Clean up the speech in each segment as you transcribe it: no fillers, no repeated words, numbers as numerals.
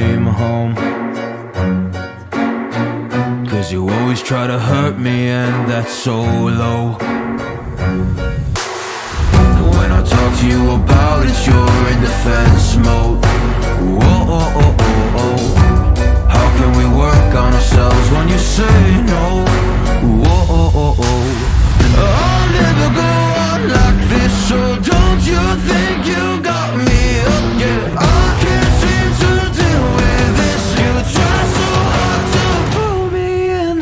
came home. 'Cause you always try to hurt me, and that's so low. When I talk to you about it, you're in defense mode. Whoa, oh, oh, oh, oh. How can we work on ourselves when you say no? Whoa, oh, oh, oh. I'll never go on like this, so don't you think you got me up? Yeah, I can't seem to deal with this. You try so hard to pull me in.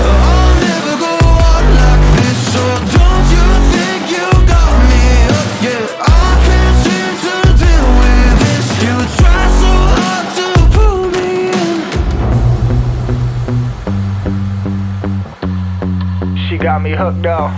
I'll never go on like this, so don't you think you got me up? Yeah, I can't seem to deal with this. You try so hard to pull me in. She got me hooked up.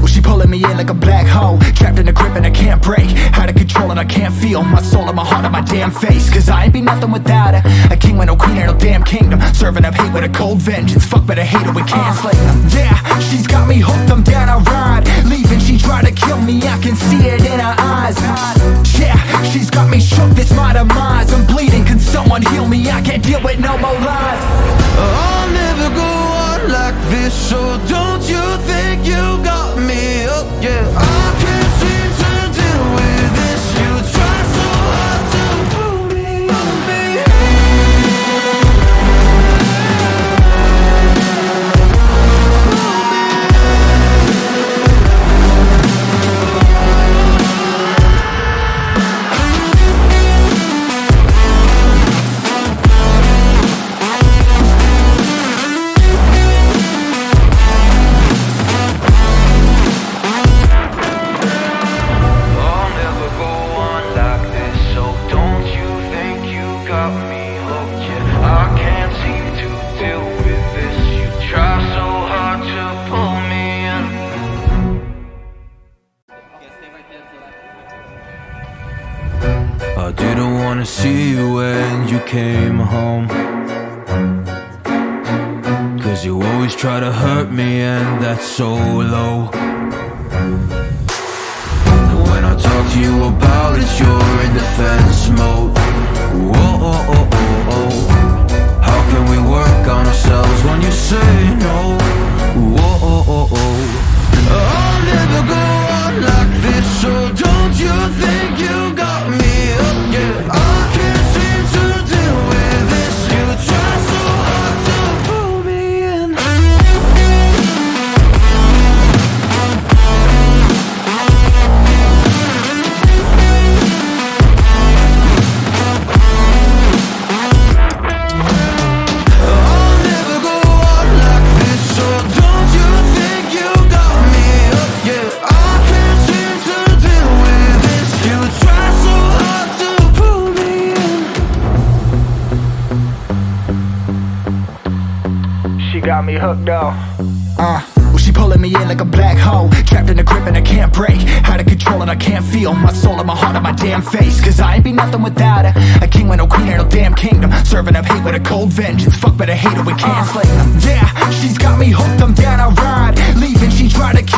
Well, she pulling me in like a black hole, trapped in a grip and I can't break. Out of control and I can't feel my soul and my heart on my damn face. 'Cause I ain't be nothing without her. A king with no queen and no damn kingdom, serving up hate with a cold vengeance. Fuck, but I hate her, we can't slay them. Yeah, she's got me hooked, I'm down, I ride. Leaving, she tried to kill me, I can see it in her eyes. Yeah, she's got me shook, this my demise. I'm bleeding, can someone heal me? I can't deal with no more lies. I'll never go on like this, so don't you think you got me up? Yeah, I can't seem to deal with this. You try so hard to pull me up, baby. I'll never go on like this, so don't you think you got me hooked? Yeah, I can't seem to deal with this. You try so hard to pull me in. I didn't wanna see you when you came home. 'Cause you always try to hurt me, and that's so low. When I talk to you about it, you're in defense mode. Whoa, oh, oh, oh, oh. How can we work on ourselves when you say no? Whoa, oh, oh, oh. I'll never go on like this, so don't you think you got me up? Yeah, I can't seem to deal with this. You try so hard to pull me in. I'll never go on like this, so don't you think you got me up? Yeah, I can't seem to deal with this. You try so hard to pull me in. She got me hooked up. Well, she pulling me in like a black hole, trapped in a grip and I can't break. Out of control and I can't feel my soul and my heart on my damn face. 'Cause I ain't be nothing without her. A king with no queen and no damn kingdom, serving up hate with a cold vengeance. Fuck, but I hate her, we can't slay them. Yeah, she's got me hooked, I'm down, I ride. Leaving, she tried to kill